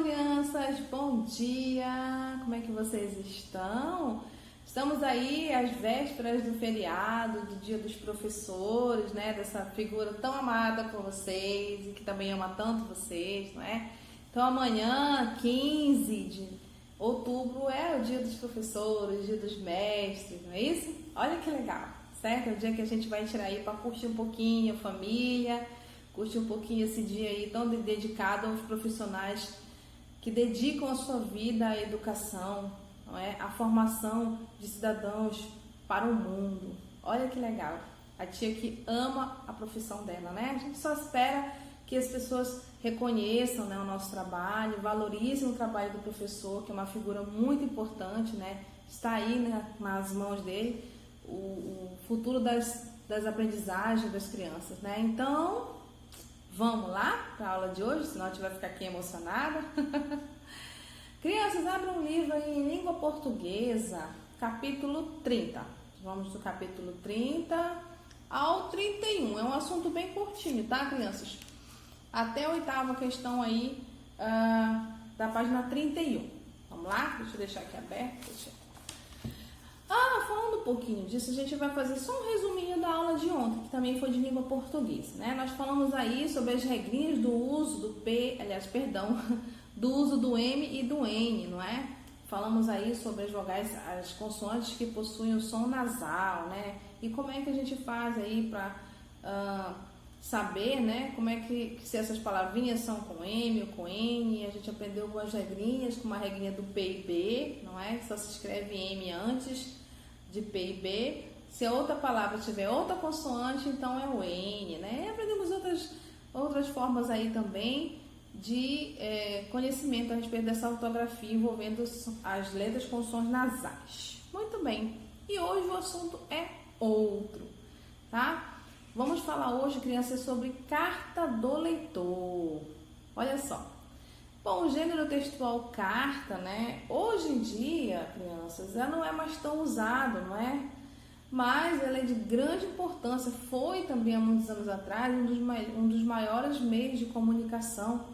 crianças, bom dia! Como é que vocês estão? Estamos aí às vésperas do feriado, do Dia dos Professores, né? Dessa figura tão amada por vocês e que também ama tanto vocês, não é? Então amanhã, 15 de outubro, é o Dia dos Professores, Dia dos Mestres, não é isso? Olha que legal, certo? É o dia que a gente vai tirar aí para curtir um pouquinho a família, curtir um pouquinho esse dia aí tão dedicado aos profissionais que dedicam a sua vida à educação, não é? À formação de cidadãos para o mundo. Olha que legal. A tia que ama a profissão dela, né? A gente só espera que as pessoas reconheçam, né, o nosso trabalho, valorizem o trabalho do professor, que é uma figura muito importante, né? Está aí, né, nas mãos dele o futuro das aprendizagens das crianças, né? Então, vamos lá para a aula de hoje, senão a gente vai ficar aqui emocionada. Crianças, abram um livro aí em língua portuguesa, capítulo 30. Vamos do capítulo 30 ao 31. É um assunto bem curtinho, tá, crianças? Até a oitava questão aí da página 31. Vamos lá? Deixa eu deixar aqui aberto. Falando um pouquinho disso, a gente vai fazer só um resuminho da aula de ontem, que também foi de língua portuguesa, né? Nós falamos aí sobre as regrinhas do uso do uso do M e do N, não é? Falamos aí sobre as vogais, as consoantes que possuem o som nasal, né? E como é que a gente faz aí para saber, né? Como é que se essas palavrinhas são com M ou com N. A gente aprendeu algumas regrinhas, como a regrinha do P e B, não é? Só se escreve M antes de P e B. Se a outra palavra tiver outra consoante, então é o N, né? E aprendemos outras formas aí também de conhecimento a respeito dessa ortografia envolvendo as letras com sons nasais. Muito bem. E hoje o assunto é outro, tá? Vamos falar hoje, crianças, sobre carta do leitor. Olha só. Bom, o gênero textual carta, né? Hoje em dia, crianças, ela não é mais tão usado, não é? Mas ela é de grande importância. Foi também há muitos anos atrás um dos maiores meios de comunicação,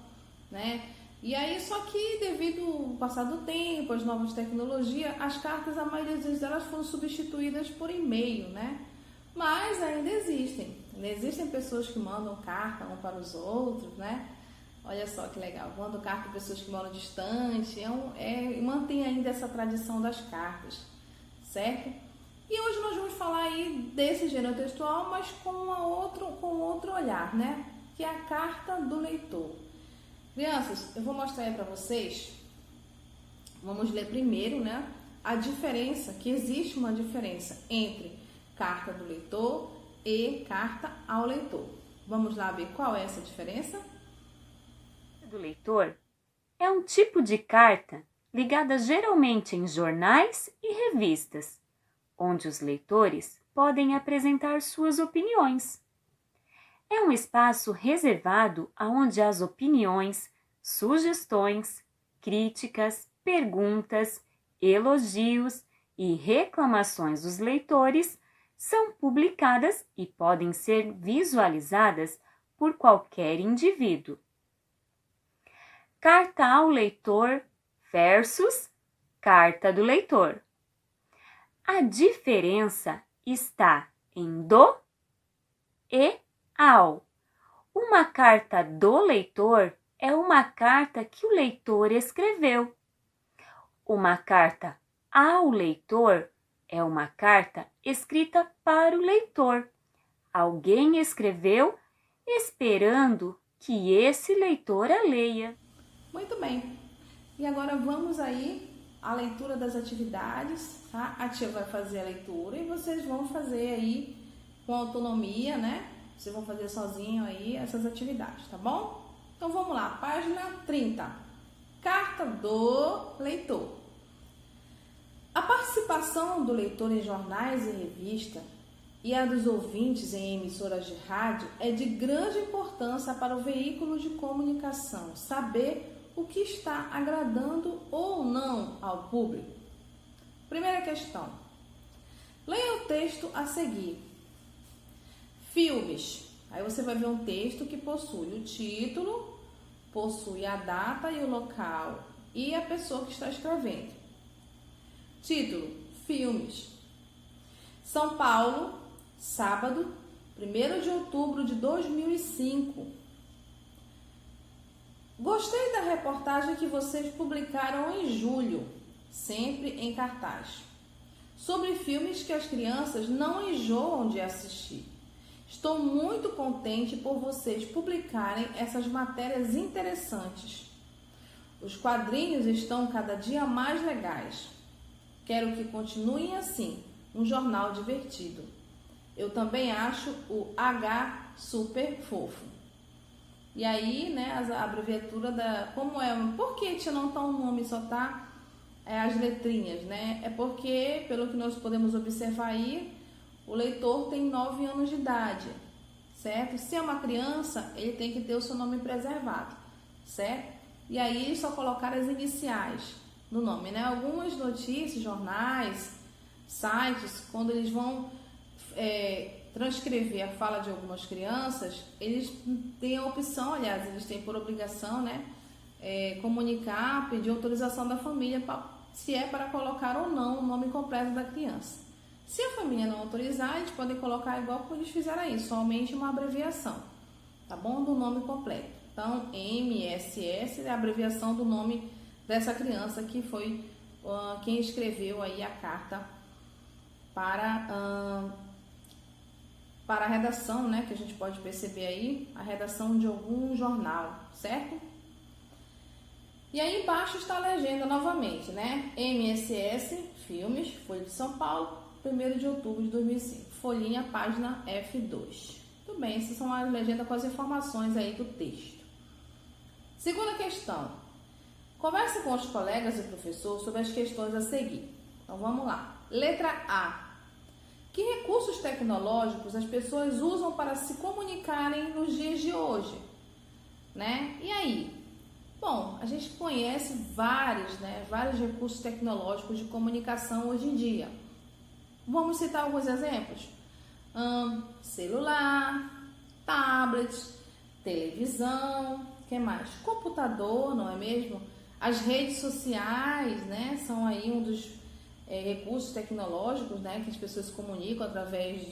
né? E aí, só que devido ao passar do tempo, as novas tecnologias, as cartas, a maioria das vezes, elas foram substituídas por e-mail, né? Mas ainda existem. Existem pessoas que mandam carta um para os outros, né? Olha só que legal. Mandam carta para pessoas que moram distante. Mantém ainda essa tradição das cartas, certo? E hoje nós vamos falar aí desse gênero textual, mas com outro olhar, né? Que é a carta do leitor. Crianças, eu vou mostrar aí para vocês. Vamos ler primeiro, né? A diferença, que existe uma diferença entre carta do leitor e carta ao leitor. Vamos lá ver qual é essa diferença? Do leitor é um tipo de carta ligada geralmente em jornais e revistas, onde os leitores podem apresentar suas opiniões. É um espaço reservado aonde as opiniões, sugestões, críticas, perguntas, elogios e reclamações dos leitores são publicadas e podem ser visualizadas por qualquer indivíduo. Carta ao leitor versus carta do leitor. A diferença está em do e ao. Uma carta do leitor é uma carta que o leitor escreveu. Uma carta ao leitor é uma carta escrita para o leitor. Alguém escreveu esperando que esse leitor a leia. Muito bem. E agora vamos aí à leitura das atividades, tá? A tia vai fazer a leitura e vocês vão fazer aí com autonomia, né? Vocês vão fazer sozinho aí essas atividades, tá bom? Então vamos lá, página 30. Carta do leitor. A participação do leitor em jornais e revistas e a dos ouvintes em emissoras de rádio é de grande importância para o veículo de comunicação saber o que está agradando ou não ao público. Primeira questão. Leia o texto a seguir. Filmes. Aí você vai ver um texto que possui o título, possui a data e o local e a pessoa que está escrevendo. Título: Filmes. São Paulo, sábado, 1º de outubro de 2005. Gostei da reportagem que vocês publicaram em julho, sempre em cartaz, sobre filmes que as crianças não enjoam de assistir. Estou muito contente por vocês publicarem essas matérias interessantes. Os quadrinhos estão cada dia mais legais. Quero que continuem assim, um jornal divertido. Eu também acho o H super fofo. E aí, né, a abreviatura da... Como é? Por que tia não tá um nome, só tá as letrinhas, né? É porque, pelo que nós podemos observar aí, o leitor tem 9 anos de idade, certo? Se é uma criança, ele tem que ter o seu nome preservado, certo? E aí eles só colocaram as iniciais no nome, né? Algumas notícias, jornais, sites, quando eles vão transcrever a fala de algumas crianças, eles têm a opção, aliás, eles têm por obrigação, né? Comunicar, pedir autorização da família se é para colocar ou não o nome completo da criança. Se a família não autorizar, eles podem colocar igual como eles fizeram aí, somente uma abreviação, tá bom? Do nome completo. Então, MSS é a abreviação do nome dessa criança que foi quem escreveu aí a carta para a redação, né? Que a gente pode perceber aí, a redação de algum jornal, certo? E aí embaixo está a legenda novamente, né? MSS, Filmes, Folha de São Paulo, 1º de outubro de 2005. Folhinha, página F2. Tudo bem, essas são as legendas com as informações aí do texto. Segunda questão. Converse com os colegas e professor sobre as questões a seguir. Então vamos lá. Letra A. Que recursos tecnológicos as pessoas usam para se comunicarem nos dias de hoje? Né? E aí? Bom, a gente conhece vários recursos tecnológicos de comunicação hoje em dia. Vamos citar alguns exemplos. Celular, tablets, televisão, que mais? Computador, não é mesmo? As redes sociais, né? São aí um dos recursos tecnológicos, né? Que as pessoas se comunicam através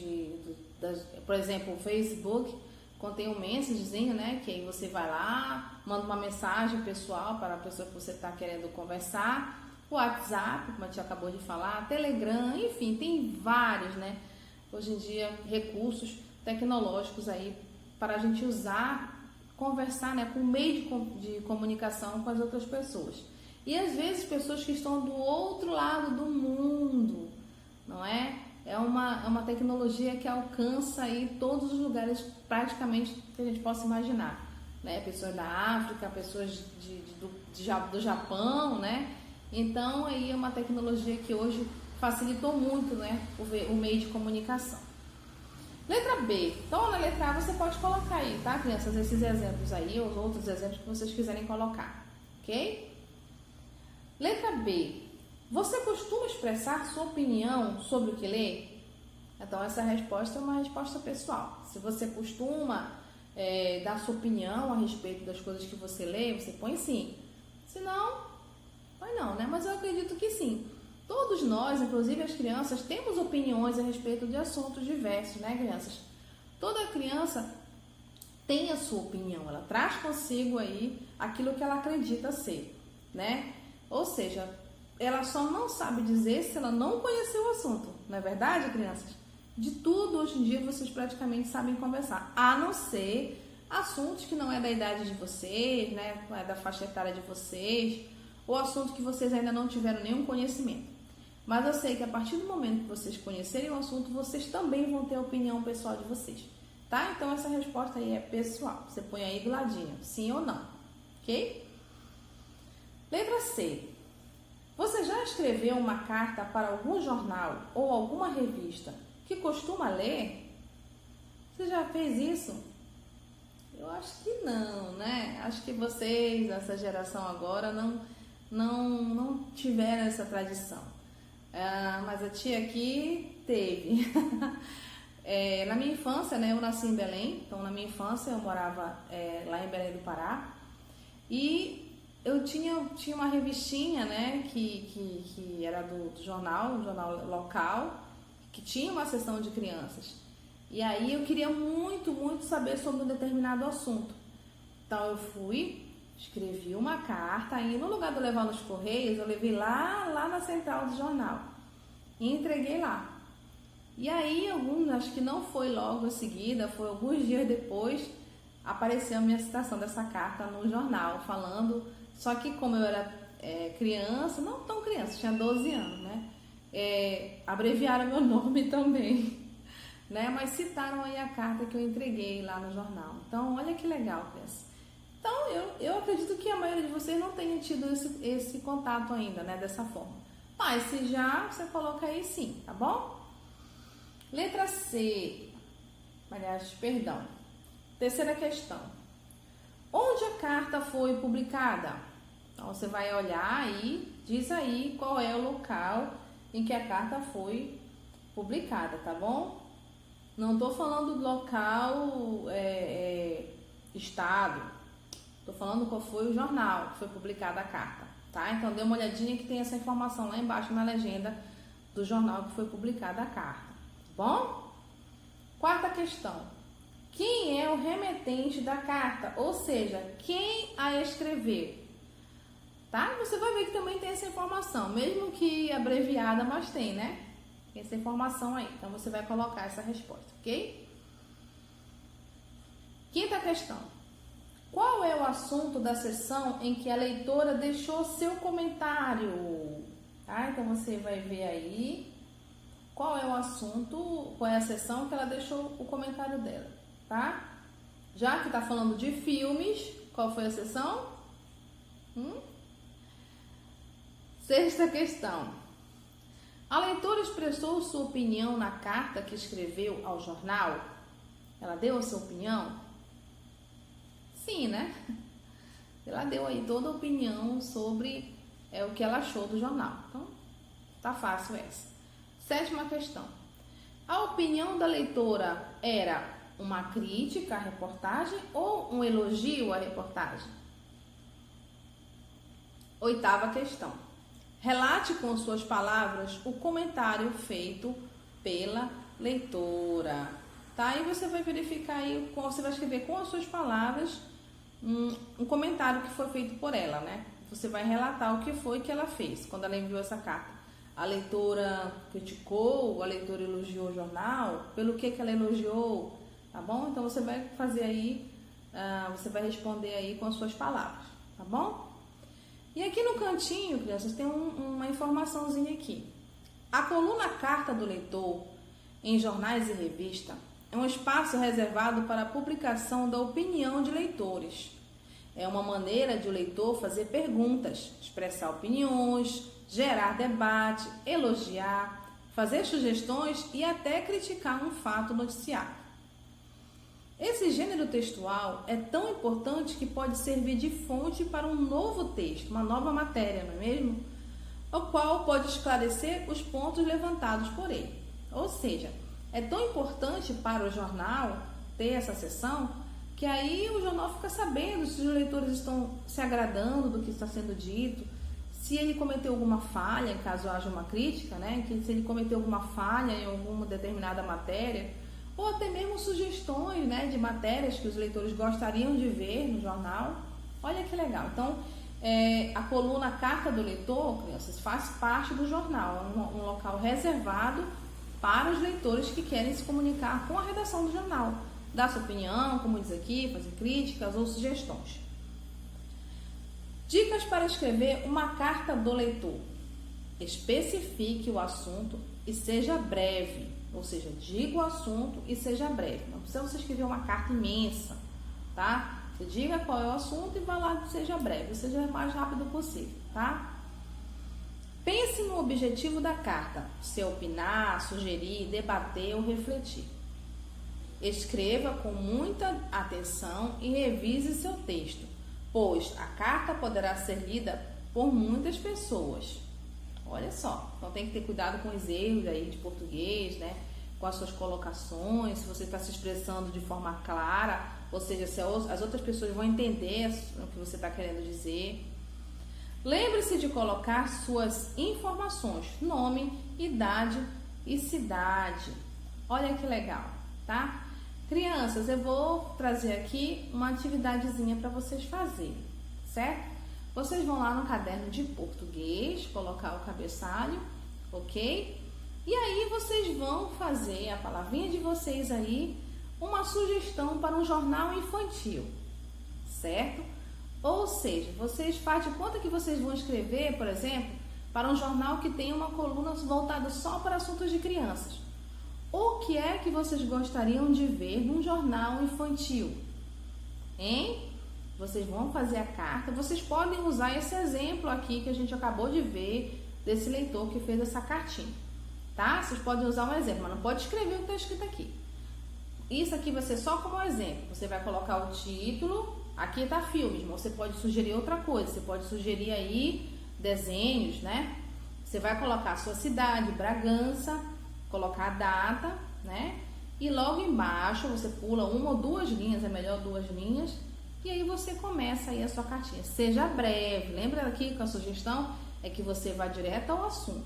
por exemplo, o Facebook contém um messagezinho, né? Que aí você vai lá, manda uma mensagem pessoal para a pessoa que você está querendo conversar. O WhatsApp, como a tia acabou de falar, Telegram, enfim, tem vários, né? Hoje em dia, recursos tecnológicos aí para a gente usar, conversar, né? Com meio de comunicação com as outras pessoas. E às vezes pessoas que estão do outro lado do mundo, não é? É uma tecnologia que alcança aí todos os lugares praticamente que a gente possa imaginar, né? Pessoas da África, pessoas do Japão, né? Então aí é uma tecnologia que hoje facilitou muito, né? O meio de comunicação. Letra B. Então na letra A você pode colocar aí, tá, crianças? Esses exemplos aí, os outros exemplos que vocês quiserem colocar, ok? Letra B. Você costuma expressar sua opinião sobre o que lê? Então, essa resposta é uma resposta pessoal. Se você costuma dar sua opinião a respeito das coisas que você lê, você põe sim. Se não, põe não, né? Mas eu acredito que sim. Todos nós, inclusive as crianças, temos opiniões a respeito de assuntos diversos, né, crianças? Toda criança tem a sua opinião, ela traz consigo aí aquilo que ela acredita ser, né? Ou seja, ela só não sabe dizer se ela não conheceu o assunto, não é verdade, crianças? De tudo hoje em dia vocês praticamente sabem conversar, a não ser assuntos que não é da idade de vocês, né? Não é da faixa etária de vocês, ou assunto que vocês ainda não tiveram nenhum conhecimento. Mas eu sei que a partir do momento que vocês conhecerem o assunto, vocês também vão ter a opinião pessoal de vocês, tá? Então essa resposta aí é pessoal, você põe aí do ladinho, sim ou não, ok? Letra C. Você já escreveu uma carta para algum jornal ou alguma revista que costuma ler? Você já fez isso? Eu acho que não, né? Acho que vocês, essa geração agora, não tiveram essa tradição. Mas a tia aqui teve. Na minha infância, né? Eu nasci em Belém, então na minha infância eu morava lá em Belém do Pará. E eu tinha uma revistinha, né, que era do jornal, um jornal local, que tinha uma seção de crianças. E aí eu queria muito saber sobre um determinado assunto. Então eu fui, escrevi uma carta, e no lugar de eu levar nos correios, eu levei lá na central do jornal e entreguei lá. E aí, acho que não foi logo em seguida, foi alguns dias depois, apareceu a minha citação dessa carta no jornal, falando, só que como eu era criança, não tão criança, tinha 12 anos, né? Abreviaram meu nome também, né? Mas citaram aí a carta que eu entreguei lá no jornal. Então, olha que legal, criança. Então, eu acredito que a maioria de vocês não tenha tido esse contato ainda, né? Dessa forma. Mas se já, você coloca aí sim, tá bom? Letra C. Aliás, perdão. Terceira questão. Onde a carta foi publicada? Então, você vai olhar e diz aí qual é o local em que a carta foi publicada, tá bom? Não estou falando do local, estado. Estou falando qual foi o jornal que foi publicada a carta, tá? Então, dê uma olhadinha que tem essa informação lá embaixo na legenda do jornal que foi publicada a carta, tá bom? Quarta questão. Quem é o remetente da carta? Ou seja, quem a escreveu? Tá? Você vai ver que também tem essa informação, mesmo que abreviada, mas tem, né? Tem essa informação aí. Então, você vai colocar essa resposta, ok? Quinta questão. Qual é o assunto da sessão em que a leitora deixou seu comentário? Tá? Então, você vai ver aí qual é o assunto, qual é a sessão que ela deixou o comentário dela, tá? Já que está falando de filmes, qual foi a sessão? Sexta questão. A leitora expressou sua opinião na carta que escreveu ao jornal? Ela deu a sua opinião? Sim, né? Ela deu aí toda a opinião sobre o que ela achou do jornal. Então, tá fácil essa. Sétima questão. A opinião da leitora era uma crítica à reportagem ou um elogio à reportagem? Oitava questão. Relate com suas palavras o comentário feito pela leitora. Tá? E você vai verificar aí, você vai escrever com as suas palavras um comentário que foi feito por ela, né? Você vai relatar o que foi que ela fez quando ela enviou essa carta. A leitora criticou, a leitora elogiou o jornal, pelo que ela elogiou, tá bom? Então, você vai fazer aí, você vai responder aí com as suas palavras, tá bom? E aqui no cantinho, crianças, tem uma informaçãozinha aqui. A coluna Carta do Leitor, em jornais e revista, é um espaço reservado para a publicação da opinião de leitores. É uma maneira de o leitor fazer perguntas, expressar opiniões, gerar debate, elogiar, fazer sugestões e até criticar um fato noticiado. Esse gênero textual é tão importante que pode servir de fonte para um novo texto, uma nova matéria, não é mesmo? O qual pode esclarecer os pontos levantados por ele. Ou seja, é tão importante para o jornal ter essa seção que aí o jornal fica sabendo se os leitores estão se agradando do que está sendo dito, se ele cometeu alguma falha, caso haja uma crítica, né? Que se ele cometeu alguma falha em alguma determinada matéria, ou até mesmo sugestões, né, de matérias que os leitores gostariam de ver no jornal. Olha que legal. Então, a coluna Carta do Leitor, crianças, faz parte do jornal, é um local reservado para os leitores que querem se comunicar com a redação do jornal, dar sua opinião, como diz aqui, fazer críticas ou sugestões. Dicas para escrever uma carta do leitor. Especifique o assunto e seja breve, ou seja, diga o assunto e seja breve. Não precisa você escrever uma carta imensa, tá? Você diga qual é o assunto e vá lá, seja breve, seja o mais rápido possível, tá? Pense no objetivo da carta, se opinar, sugerir, debater ou refletir. Escreva com muita atenção e revise seu texto, pois a carta poderá ser lida por muitas pessoas. Olha só, então tem que ter cuidado com os erros aí de português, né? Com as suas colocações, se você está se expressando de forma clara Ou seja, se as outras pessoas vão entender o que você está querendo dizer. Lembre-se de colocar suas informações, nome, idade e cidade. Olha que legal, tá? Crianças, eu vou trazer aqui uma atividadezinha para vocês fazerem, certo? Vocês vão lá no caderno de português, colocar o cabeçalho, ok? E aí vocês vão fazer a palavrinha de vocês aí, uma sugestão para um jornal infantil, certo? Ou seja, vocês fazem de conta que vocês vão escrever, por exemplo, para um jornal que tem uma coluna voltada só para assuntos de crianças. O que é que vocês gostariam de ver num jornal infantil? Hein? Vocês vão fazer a carta. Vocês podem usar esse exemplo aqui que a gente acabou de ver desse leitor que fez essa cartinha, tá? Vocês podem usar um exemplo, mas não pode escrever o que está escrito aqui. Isso aqui vai ser só como exemplo. Você vai colocar o título. Aqui está filmes, mas você pode sugerir outra coisa. Você pode sugerir aí desenhos, né? Você vai colocar a sua cidade, Bragança, colocar a data, né? E logo embaixo você pula uma ou duas linhas, é melhor 2 linhas. E aí você começa aí a sua cartinha. Seja breve. Lembra aqui que a sugestão é que você vá direto ao assunto.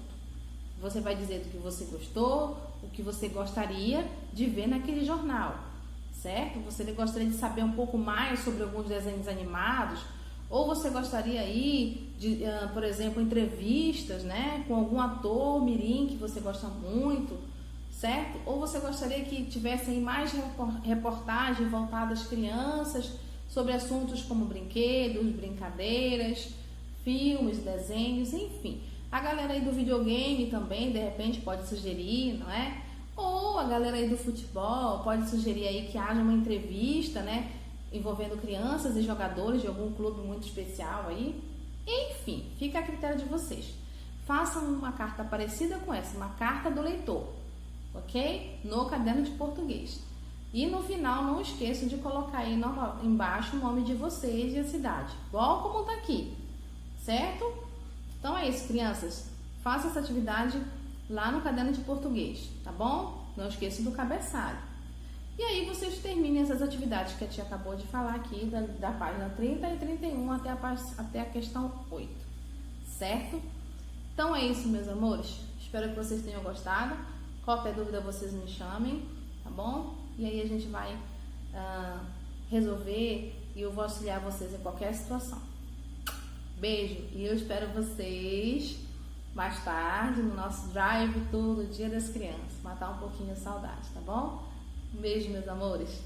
Você vai dizer do que você gostou, o que você gostaria de ver naquele jornal, certo? Você gostaria de saber um pouco mais sobre alguns desenhos animados, ou você gostaria aí de, por exemplo, entrevistas, né, com algum ator mirim que você gosta muito, certo? Ou você gostaria que tivesse aí mais reportagens voltadas às crianças sobre assuntos como brinquedos, brincadeiras, filmes, desenhos, enfim. A galera aí do videogame também, de repente, pode sugerir, não é? Ou a galera aí do futebol pode sugerir aí que haja uma entrevista, né? Envolvendo crianças e jogadores de algum clube muito especial aí. Enfim, fica a critério de vocês. Façam uma carta parecida com essa, uma carta do leitor, ok? No caderno de português. E no final, não esqueçam de colocar aí embaixo o nome de vocês e a cidade, igual como tá aqui, certo? Então é isso, crianças. Faça essa atividade lá no caderno de português, tá bom? Não esqueçam do cabeçalho. E aí vocês terminem essas atividades que a tia acabou de falar aqui, da página 30 e 31 até a questão 8, certo? Então é isso, meus amores. Espero que vocês tenham gostado. Qualquer dúvida vocês me chamem, tá bom? E aí a gente vai resolver e eu vou auxiliar vocês em qualquer situação. Beijo, e eu espero vocês mais tarde no nosso drive todo Dia das Crianças, matar um pouquinho a saudade, tá bom? Um beijo, meus amores.